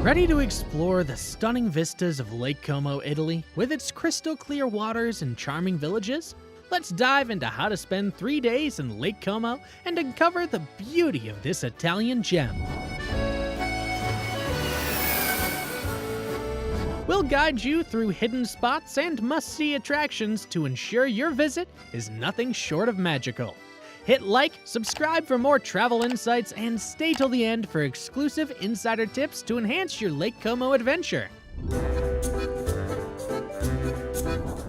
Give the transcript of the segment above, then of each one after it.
Ready to explore the stunning vistas of Lake Como, Italy, with its crystal clear waters and charming villages? Let's dive into how to spend 3 days in Lake Como and uncover the beauty of this Italian gem. We'll guide you through hidden spots and must-see attractions to ensure your visit is nothing short of magical. Hit like, subscribe for more travel insights, and stay till the end for exclusive insider tips to enhance your Lake Como adventure.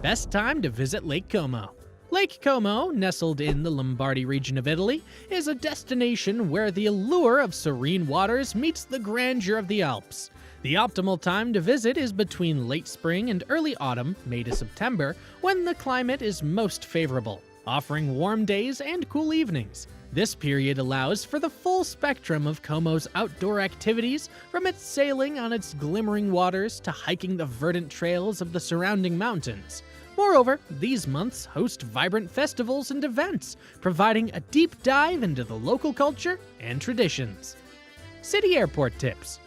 Best time to visit Lake Como. Lake Como, nestled in the Lombardy region of Italy, is a destination where the allure of serene waters meets the grandeur of the Alps. The optimal time to visit is between late spring and early autumn, May to September, when the climate is most favorable, offering warm days and cool evenings. This period allows for the full spectrum of Como's outdoor activities, from its sailing on its glimmering waters to hiking the verdant trails of the surrounding mountains. Moreover, these months host vibrant festivals and events, providing a deep dive into the local culture and traditions. City airport tips.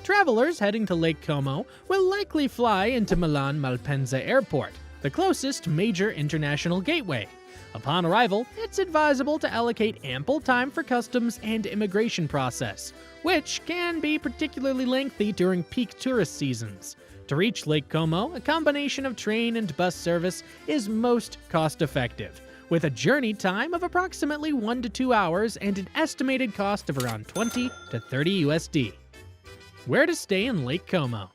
Travelers heading to Lake Como will likely fly into Milan Malpensa Airport, the closest major international gateway. Upon arrival, it's advisable to allocate ample time for customs and immigration process, which can be particularly lengthy during peak tourist seasons. To reach Lake Como, a combination of train and bus service is most cost-effective, with a journey time of approximately 1 to 2 hours and an estimated cost of around 20 to 30 USD. Where to stay in Lake Como?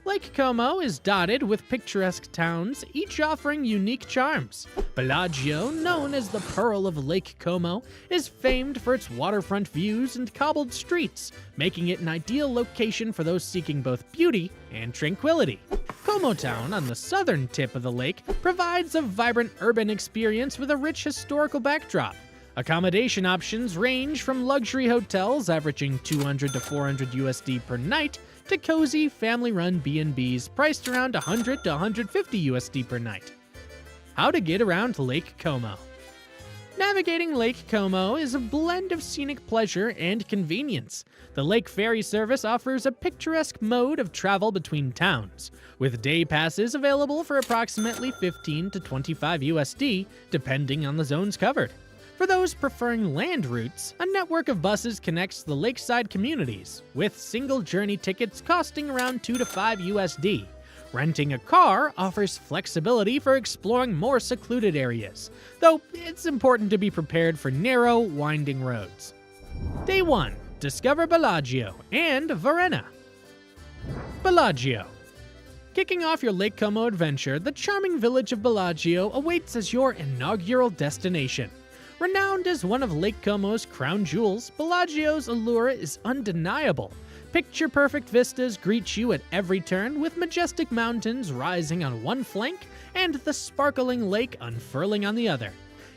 Lake Como is dotted with picturesque towns, each offering unique charms. Bellagio, known as the Pearl of Lake Como, is famed for its waterfront views and cobbled streets, making it an ideal location for those seeking both beauty and tranquility. Como Town, on the southern tip of the lake, provides a vibrant urban experience with a rich historical backdrop. Accommodation options range from luxury hotels averaging 200 to 400 USD per night to cozy family-run B&Bs priced around 100 to 150 USD per night. How to get around Lake Como. Navigating Lake Como is a blend of scenic pleasure and convenience. The lake ferry service offers a picturesque mode of travel between towns, with day passes available for approximately 15 to 25 USD, depending on the zones covered. For those preferring land routes, a network of buses connects the lakeside communities, with single journey tickets costing around 2 to 5 USD. Renting a car offers flexibility for exploring more secluded areas, though it's important to be prepared for narrow, winding roads. Day 1. Discover Bellagio and Varenna. Bellagio. Kicking off your Lake Como adventure, the charming village of Bellagio awaits as your inaugural destination. Renowned as one of Lake Como's crown jewels, Bellagio's allure is undeniable. Picture-perfect vistas greet you at every turn, with majestic mountains rising on one flank and the sparkling lake unfurling on the other.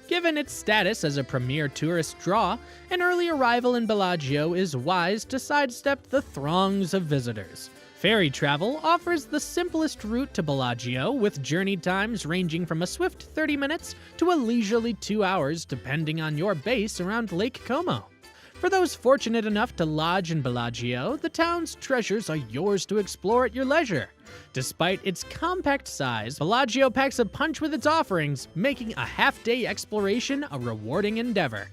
Given its status as a premier tourist draw, an early arrival in Bellagio is wise to sidestep the throngs of visitors. Ferry travel offers the simplest route to Bellagio, with journey times ranging from a swift 30 minutes to a leisurely 2 hours depending on your base around Lake Como. For those fortunate enough to lodge in Bellagio, the town's treasures are yours to explore at your leisure. Despite its compact size, Bellagio packs a punch with its offerings, making a half-day exploration a rewarding endeavor.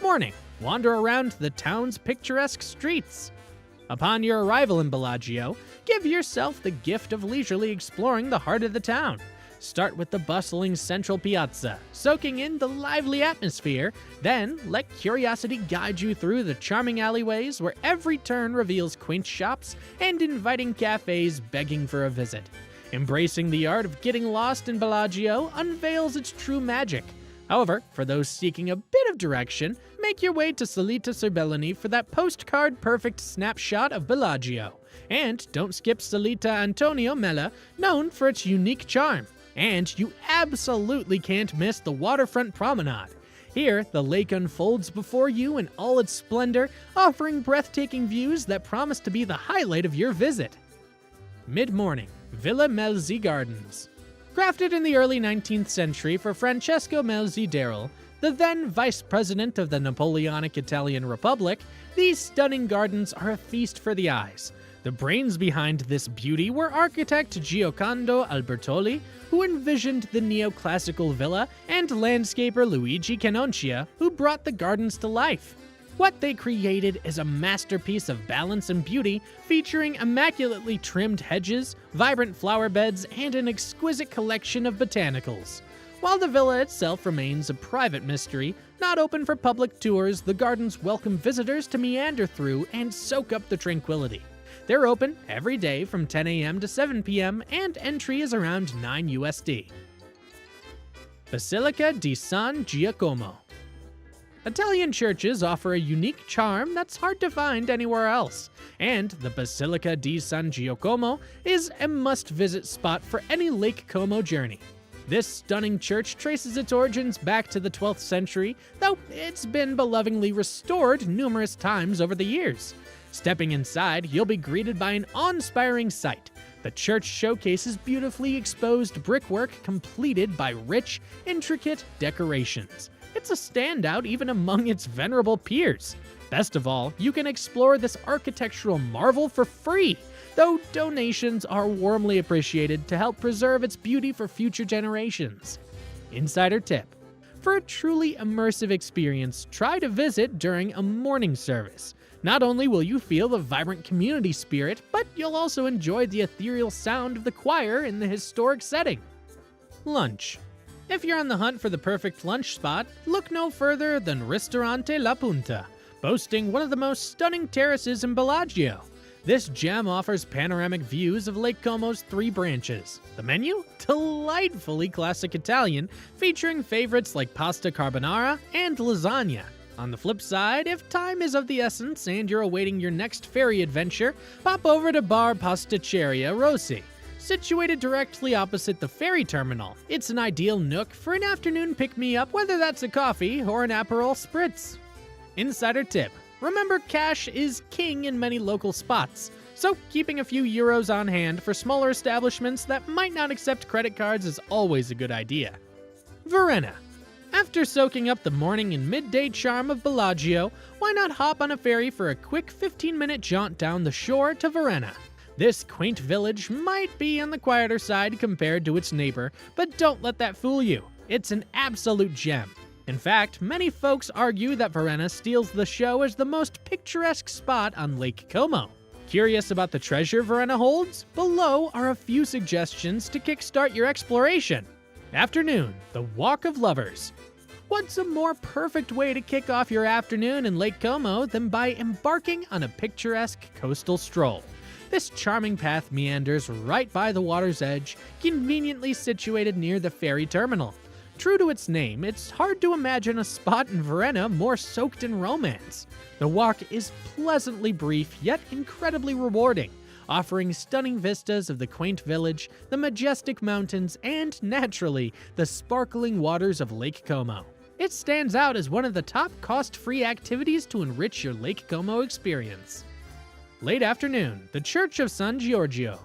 Morning. Wander around the town's picturesque streets. Upon your arrival in Bellagio, give yourself the gift of leisurely exploring the heart of the town. Start with the bustling central piazza, soaking in the lively atmosphere, then let curiosity guide you through the charming alleyways where every turn reveals quaint shops and inviting cafes begging for a visit. Embracing the art of getting lost in Bellagio unveils its true magic. However, for those seeking a bit of direction, make your way to Salita Serbelloni for that postcard-perfect snapshot of Bellagio. And don't skip Salita Antonio Mella, known for its unique charm. And you absolutely can't miss the waterfront promenade. Here, the lake unfolds before you in all its splendor, offering breathtaking views that promise to be the highlight of your visit. Mid-morning, Villa Melzi Gardens. Crafted in the early 19th century for Francesco Melzi d'Eril, the then vice president of the Napoleonic Italian Republic, these stunning gardens are a feast for the eyes. The brains behind this beauty were architect Giocondo Albertoli, who envisioned the neoclassical villa, and landscaper Luigi Canoncia, who brought the gardens to life. What they created is a masterpiece of balance and beauty, featuring immaculately trimmed hedges, vibrant flower beds, and an exquisite collection of botanicals. While the villa itself remains a private mystery, not open for public tours, the gardens welcome visitors to meander through and soak up the tranquility. They're open every day from 10 a.m. to 7 p.m., and entry is around $9 USD. Basilica di San Giacomo. Italian churches offer a unique charm that's hard to find anywhere else, and the Basilica di San Giacomo is a must-visit spot for any Lake Como journey. This stunning church traces its origins back to the 12th century, though it's been belovingly restored numerous times over the years. Stepping inside, you'll be greeted by an awe-inspiring sight. The church showcases beautifully exposed brickwork completed by rich, intricate decorations. It's a standout even among its venerable peers. Best of all, you can explore this architectural marvel for free, though donations are warmly appreciated to help preserve its beauty for future generations. Insider tip: for a truly immersive experience, try to visit during a morning service. Not only will you feel the vibrant community spirit, but you'll also enjoy the ethereal sound of the choir in the historic setting. Lunch. If you're on the hunt for the perfect lunch spot, look no further than Ristorante La Punta, boasting one of the most stunning terraces in Bellagio. This gem offers panoramic views of Lake Como's 3 branches. The menu? Delightfully classic Italian, featuring favorites like pasta carbonara and lasagna. On the flip side, if time is of the essence and you're awaiting your next ferry adventure, pop over to Bar Pasticceria Rossi. Situated directly opposite the ferry terminal, it's an ideal nook for an afternoon pick-me-up, whether that's a coffee or an Aperol Spritz. Insider tip: remember, cash is king in many local spots, so keeping a few euros on hand for smaller establishments that might not accept credit cards is always a good idea. Varenna. After soaking up the morning and midday charm of Bellagio, why not hop on a ferry for a quick 15-minute jaunt down the shore to Varenna? This quaint village might be on the quieter side compared to its neighbor, but don't let that fool you. It's an absolute gem. In fact, many folks argue that Varenna steals the show as the most picturesque spot on Lake Como. Curious about the treasure Varenna holds? Below are a few suggestions to kickstart your exploration. Afternoon, the Walk of Lovers. What's a more perfect way to kick off your afternoon in Lake Como than by embarking on a picturesque coastal stroll? This charming path meanders right by the water's edge, conveniently situated near the ferry terminal. True to its name, it's hard to imagine a spot in Varenna more soaked in romance. The walk is pleasantly brief, yet incredibly rewarding, offering stunning vistas of the quaint village, the majestic mountains, and, naturally, the sparkling waters of Lake Como. It stands out as one of the top cost-free activities to enrich your Lake Como experience. Late afternoon, the Church of San Giorgio.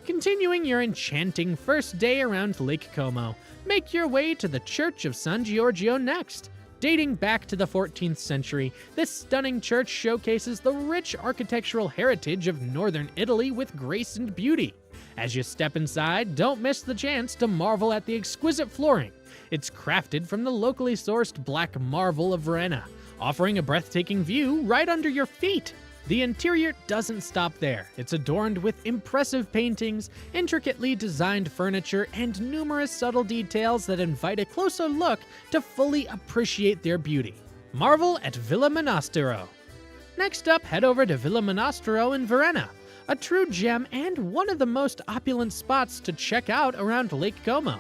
Continuing your enchanting first day around Lake Como, make your way to the Church of San Giorgio next. Dating back to the 14th century, this stunning church showcases the rich architectural heritage of northern Italy with grace and beauty. As you step inside, don't miss the chance to marvel at the exquisite flooring. It's crafted from the locally sourced black marble of Varenna, offering a breathtaking view right under your feet. The interior doesn't stop there. It's adorned with impressive paintings, intricately designed furniture, and numerous subtle details that invite a closer look to fully appreciate their beauty. Marvel at Villa Monastero. Next up, head over to Villa Monastero in Varenna, a true gem and one of the most opulent spots to check out around Lake Como.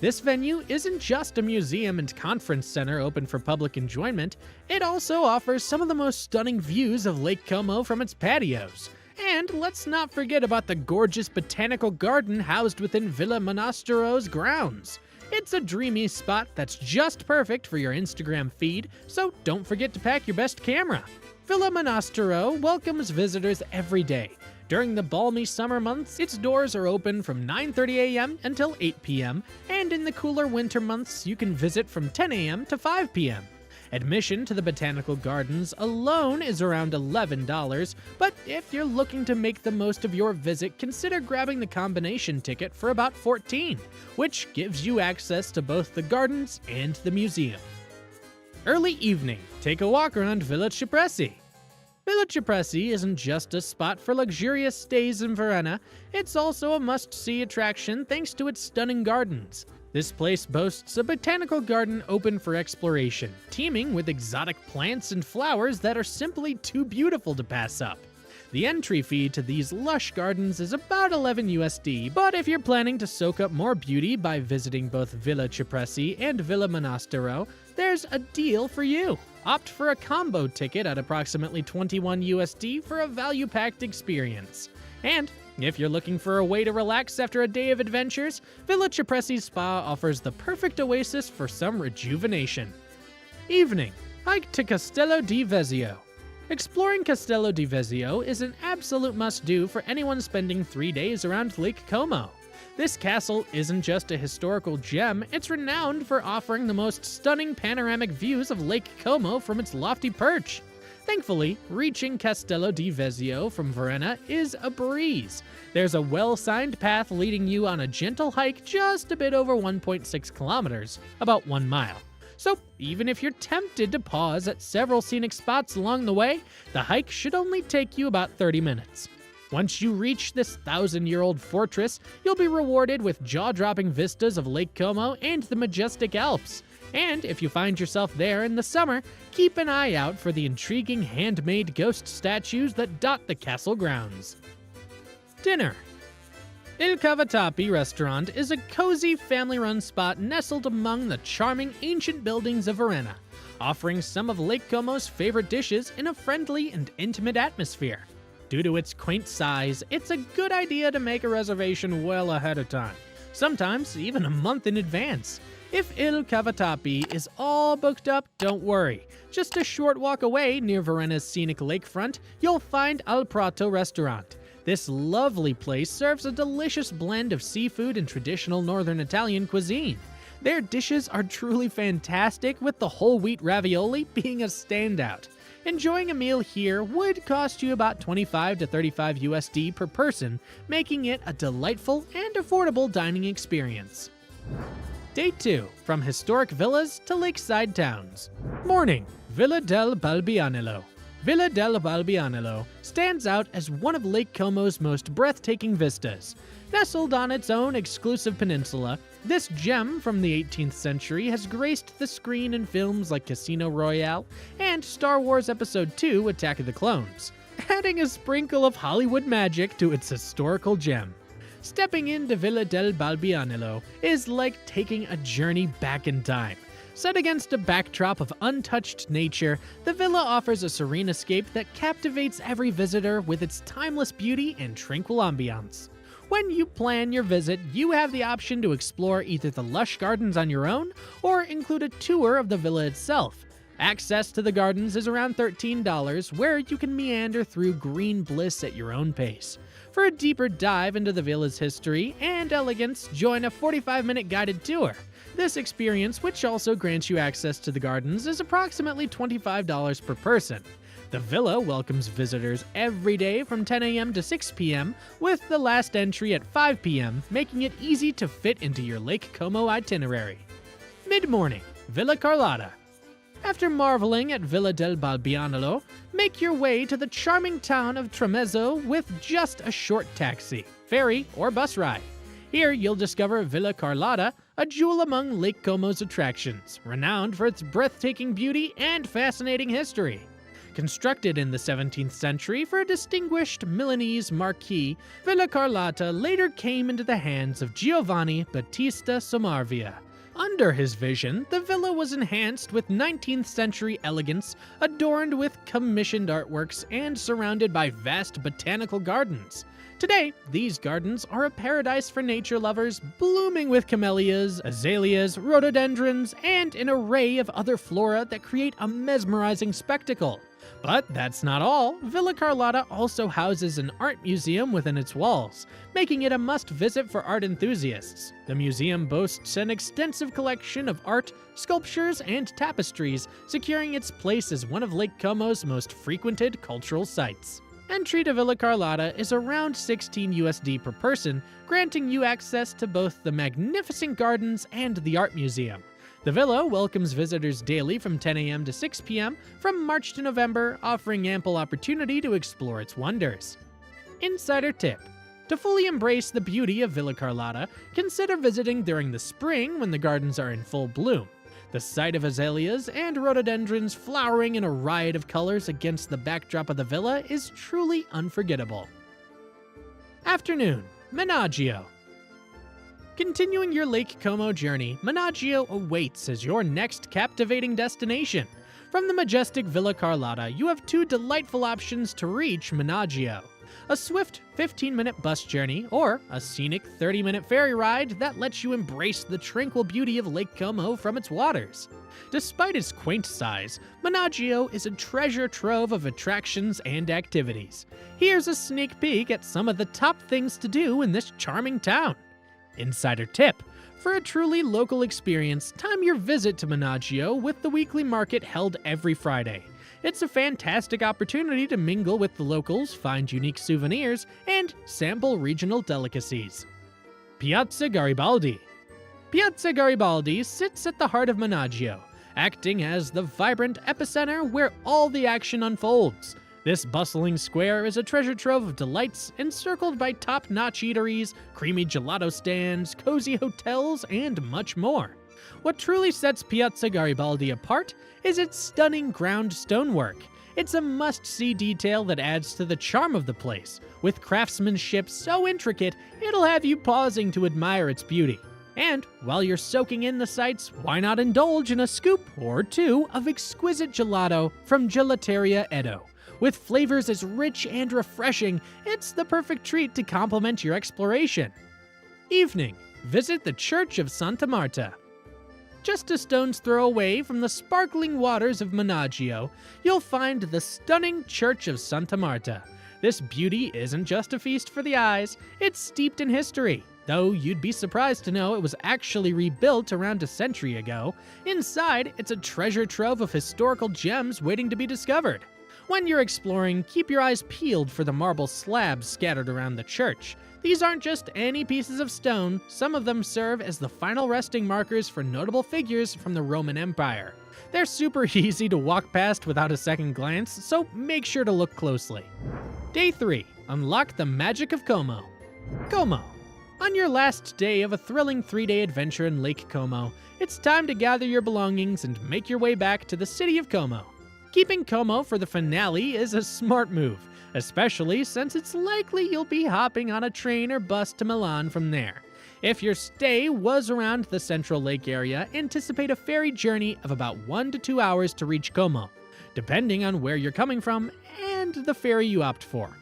This venue isn't just a museum and conference center open for public enjoyment, it also offers some of the most stunning views of Lake Como from its patios. And let's not forget about the gorgeous botanical garden housed within Villa Monastero's grounds. It's a dreamy spot that's just perfect for your Instagram feed, so don't forget to pack your best camera. Villa Monastero welcomes visitors every day. During the balmy summer months, its doors are open from 9:30 a.m. until 8 p.m., and in the cooler winter months, you can visit from 10 a.m. to 5 p.m. Admission to the botanical gardens alone is around $11, but if you're looking to make the most of your visit, consider grabbing the combination ticket for about $14, which gives you access to both the gardens and the museum. Early evening, take a walk around Villa Cipressi. Villa Cipressi isn't just a spot for luxurious stays in Varenna, it's also a must-see attraction thanks to its stunning gardens. This place boasts a botanical garden open for exploration, teeming with exotic plants and flowers that are simply too beautiful to pass up. The entry fee to these lush gardens is about $11, but if you're planning to soak up more beauty by visiting both Villa Cipressi and Villa Monastero, there's a deal for you. Opt for a combo ticket at approximately $21 for a value-packed experience. And if you're looking for a way to relax after a day of adventures, Villa Cipressi Spa offers the perfect oasis for some rejuvenation. Evening, hike to Castello di Vezio. Exploring Castello di Vezio is an absolute must-do for anyone spending 3 days around Lake Como. This castle isn't just a historical gem, it's renowned for offering the most stunning panoramic views of Lake Como from its lofty perch. Thankfully, reaching Castello di Vezio from Varenna is a breeze. There's a well-signed path leading you on a gentle hike just a bit over 1.6 kilometers, about 1 mile. So even if you're tempted to pause at several scenic spots along the way, the hike should only take you about 30 minutes. Once you reach this 1,000-year-old fortress, you'll be rewarded with jaw-dropping vistas of Lake Como and the majestic Alps. And if you find yourself there in the summer, keep an eye out for the intriguing handmade ghost statues that dot the castle grounds. Dinner. Il Cavatappi restaurant is a cozy family-run spot nestled among the charming ancient buildings of Varenna, offering some of Lake Como's favorite dishes in a friendly and intimate atmosphere. Due to its quaint size, it's a good idea to make a reservation well ahead of time, sometimes even a month in advance. If Il Cavatappi is all booked up, don't worry. Just a short walk away near Varenna's scenic lakefront, you'll find Al Prato restaurant. This lovely place serves a delicious blend of seafood and traditional northern Italian cuisine. Their dishes are truly fantastic, with the whole wheat ravioli being a standout. Enjoying a meal here would cost you about $25 to $35 per person, making it a delightful and affordable dining experience. Day 2, from historic villas to lakeside towns. Morning, Villa del Balbianello. Villa del Balbianello stands out as one of Lake Como's most breathtaking vistas. Nestled on its own exclusive peninsula, this gem from the 18th century has graced the screen in films like Casino Royale and Star Wars Episode II: Attack of the Clones, adding a sprinkle of Hollywood magic to its historical gem. Stepping into Villa del Balbianello is like taking a journey back in time. Set against a backdrop of untouched nature, the villa offers a serene escape that captivates every visitor with its timeless beauty and tranquil ambiance. When you plan your visit, you have the option to explore either the lush gardens on your own or include a tour of the villa itself. Access to the gardens is around $13, where you can meander through green bliss at your own pace. For a deeper dive into the villa's history and elegance, join a 45-minute guided tour. This experience, which also grants you access to the gardens, is approximately $25 per person. The villa welcomes visitors every day from 10 a.m. to 6 p.m., with the last entry at 5 p.m., making it easy to fit into your Lake Como itinerary. Mid-morning, Villa Carlotta. After marveling at Villa del Balbianello, make your way to the charming town of Tremezzo with just a short taxi, ferry, or bus ride. Here you'll discover Villa Carlotta, a jewel among Lake Como's attractions, renowned for its breathtaking beauty and fascinating history. Constructed in the 17th century for a distinguished Milanese marquis, Villa Carlotta later came into the hands of Giovanni Battista Sommarvia. Under his vision, the villa was enhanced with 19th century elegance, adorned with commissioned artworks, and surrounded by vast botanical gardens. Today, these gardens are a paradise for nature lovers, blooming with camellias, azaleas, rhododendrons, and an array of other flora that create a mesmerizing spectacle. But that's not all. Villa Carlotta also houses an art museum within its walls, making it a must-visit for art enthusiasts. The museum boasts an extensive collection of art, sculptures, and tapestries, securing its place as one of Lake Como's most frequented cultural sites. Entry to Villa Carlotta is around $16 per person, granting you access to both the magnificent gardens and the art museum. The villa welcomes visitors daily from 10 a.m. to 6 p.m. from March to November, offering ample opportunity to explore its wonders. Insider tip: to fully embrace the beauty of Villa Carlotta, consider visiting during the spring when the gardens are in full bloom. The sight of azaleas and rhododendrons flowering in a riot of colors against the backdrop of the villa is truly unforgettable. Afternoon, Menaggio. Continuing your Lake Como journey, Menaggio awaits as your next captivating destination. From the majestic Villa Carlotta, you have two delightful options to reach Menaggio: a swift 15-minute bus journey or a scenic 30-minute ferry ride that lets you embrace the tranquil beauty of Lake Como from its waters. Despite its quaint size, Menaggio is a treasure trove of attractions and activities. Here's a sneak peek at some of the top things to do in this charming town. Insider tip: for a truly local experience, time your visit to Menaggio with the weekly market held every Friday. It's a fantastic opportunity to mingle with the locals, find unique souvenirs, and sample regional delicacies. Piazza Garibaldi. Piazza Garibaldi sits at the heart of Menaggio, acting as the vibrant epicenter where all the action unfolds. This bustling square is a treasure trove of delights, encircled by top-notch eateries, creamy gelato stands, cozy hotels, and much more. What truly sets Piazza Garibaldi apart is its stunning ground stonework. It's a must-see detail that adds to the charm of the place, with craftsmanship so intricate it'll have you pausing to admire its beauty. And while you're soaking in the sights, why not indulge in a scoop or two of exquisite gelato from Gelateria Edo? With flavors as rich and refreshing, it's the perfect treat to complement your exploration. Evening, visit the Church of Santa Marta. Just a stone's throw away from the sparkling waters of Menaggio, you'll find the stunning Church of Santa Marta. This beauty isn't just a feast for the eyes, it's steeped in history. Though you'd be surprised to know it was actually rebuilt around a century ago. Inside, it's a treasure trove of historical gems waiting to be discovered. When you're exploring, keep your eyes peeled for the marble slabs scattered around the church. These aren't just any pieces of stone, some of them serve as the final resting markers for notable figures from the Roman Empire. They're super easy to walk past without a second glance, so make sure to look closely. Day 3. Unlock the magic of Como. Como. On your last day of a thrilling 3-day adventure in Lake Como, it's time to gather your belongings and make your way back to the city of Como. Keeping Como for the finale is a smart move, especially since it's likely you'll be hopping on a train or bus to Milan from there. If your stay was around the Central Lake area, anticipate a ferry journey of about 1 to 2 hours to reach Como, depending on where you're coming from and the ferry you opt for.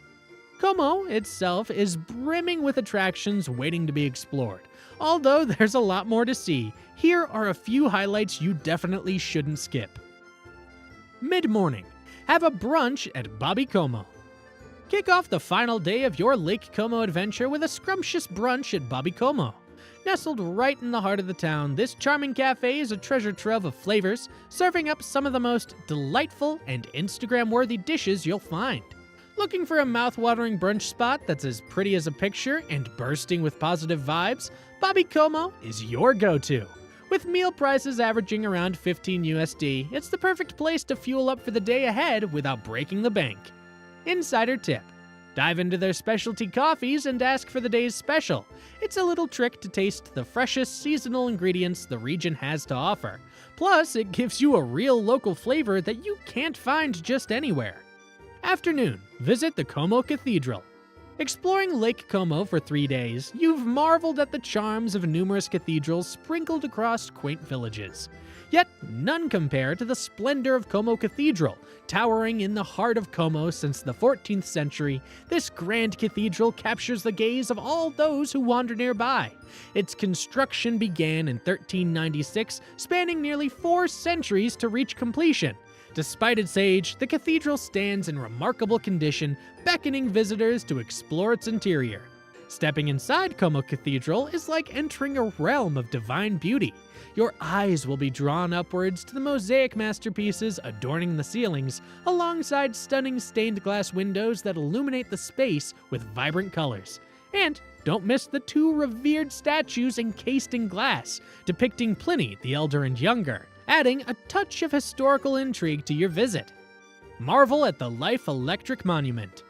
Como itself is brimming with attractions waiting to be explored. Although there's a lot more to see, here are a few highlights you definitely shouldn't skip. Mid-morning, have a brunch at Bobby Como. Kick off the final day of your Lake Como adventure with a scrumptious brunch at Bobby Como. Nestled right in the heart of the town, this charming cafe is a treasure trove of flavors, serving up some of the most delightful and Instagram-worthy dishes you'll find. Looking for a mouth-watering brunch spot that's as pretty as a picture and bursting with positive vibes? Bobby Como is your go-to. With meal prices averaging around $15, it's the perfect place to fuel up for the day ahead without breaking the bank. Insider tip: dive into their specialty coffees and ask for the day's special. It's a little trick to taste the freshest seasonal ingredients the region has to offer. Plus, it gives you a real local flavor that you can't find just anywhere. Afternoon, visit the Como Cathedral. Exploring Lake Como for 3 days, you've marveled at the charms of numerous cathedrals sprinkled across quaint villages. Yet none compare to the splendor of Como Cathedral. Towering in the heart of Como since the 14th century, this grand cathedral captures the gaze of all those who wander nearby. Its construction began in 1396, spanning nearly 4 centuries to reach completion. Despite its age, the cathedral stands in remarkable condition, beckoning visitors to explore its interior. Stepping inside Como Cathedral is like entering a realm of divine beauty. Your eyes will be drawn upwards to the mosaic masterpieces adorning the ceilings, alongside stunning stained glass windows that illuminate the space with vibrant colors. And don't miss the 2 revered statues encased in glass, depicting Pliny the Elder and Younger, adding a touch of historical intrigue to your visit. Marvel at the Life Electric Monument.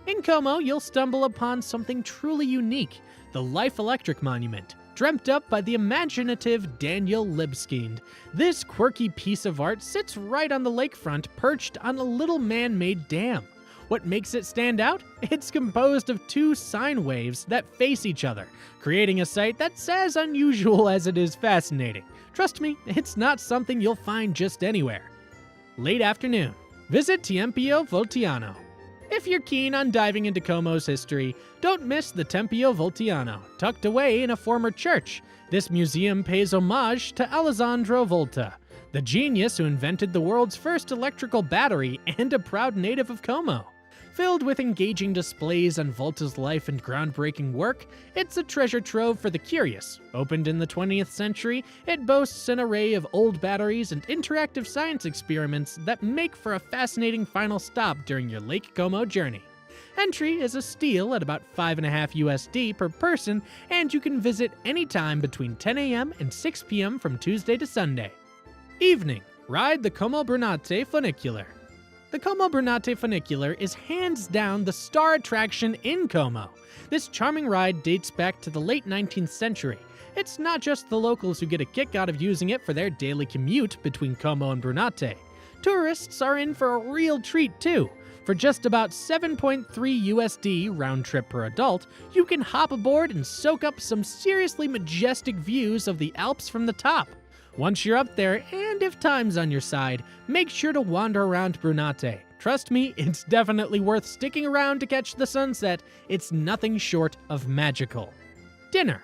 In Como, you'll stumble upon something truly unique, the Life Electric Monument, dreamt up by the imaginative Daniel Libeskind. This quirky piece of art sits right on the lakefront, perched on a little man-made dam. What makes it stand out? It's composed of 2 sine waves that face each other, creating a sight that's as unusual as it is fascinating. Trust me, it's not something you'll find just anywhere. Late afternoon. Visit Tempio Voltiano. If you're keen on diving into Como's history, don't miss the Tempio Voltiano, tucked away in a former church. This museum pays homage to Alessandro Volta, the genius who invented the world's first electrical battery and a proud native of Como. Filled with engaging displays on Volta's life and groundbreaking work, it's a treasure trove for the curious. Opened in the 20th century, it boasts an array of old batteries and interactive science experiments that make for a fascinating final stop during your Lake Como journey. Entry is a steal at about $5.50 USD per person, and you can visit anytime between 10 a.m. and 6 p.m. from Tuesday to Sunday. Evening. Ride the Como Brunate Funicular. The Como Brunate Funicular is hands down the star attraction in Como. This charming ride dates back to the late 19th century. It's not just the locals who get a kick out of using it for their daily commute between Como and Brunate. Tourists are in for a real treat too. For just about $7.3 USD round trip per adult, you can hop aboard and soak up some seriously majestic views of the Alps from the top. Once you're up there, and if time's on your side, make sure to wander around Brunate. Trust me, it's definitely worth sticking around to catch the sunset. It's nothing short of magical. Dinner.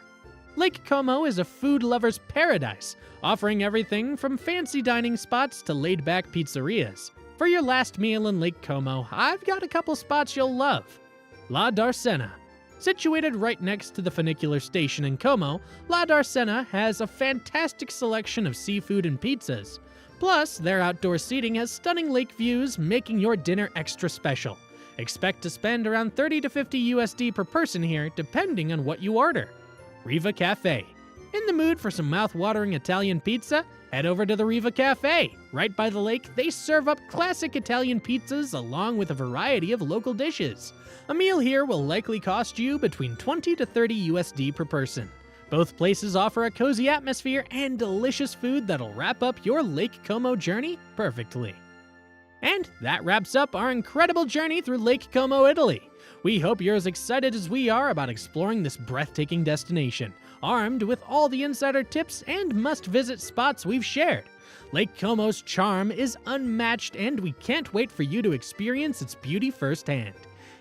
Lake Como is a food lover's paradise, offering everything from fancy dining spots to laid-back pizzerias. For your last meal in Lake Como, I've got a couple spots you'll love. La Darsena. Situated right next to the funicular station in Como, La Darsena has a fantastic selection of seafood and pizzas. Plus, their outdoor seating has stunning lake views, making your dinner extra special. Expect to spend around $30 to $50 USD per person here, depending on what you order. Riva Cafe. In the mood for some mouth-watering Italian pizza? Head over to the Riva Cafe. Right by the lake, they serve up classic Italian pizzas along with a variety of local dishes. A meal here will likely cost you between $20 to $30 USD per person. Both places offer a cozy atmosphere and delicious food that'll wrap up your Lake Como journey perfectly. And that wraps up our incredible journey through Lake Como, Italy. We hope you're as excited as we are about exploring this breathtaking destination, armed with all the insider tips and must-visit spots we've shared. Lake Como's charm is unmatched, and we can't wait for you to experience its beauty firsthand.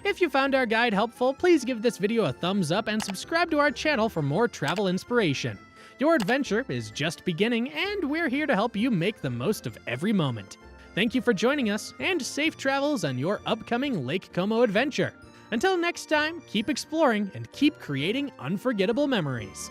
If you found our guide helpful, please give this video a thumbs up and subscribe to our channel for more travel inspiration. Your adventure is just beginning, and we're here to help you make the most of every moment. Thank you for joining us, and safe travels on your upcoming Lake Como adventure. Until next time, keep exploring and keep creating unforgettable memories.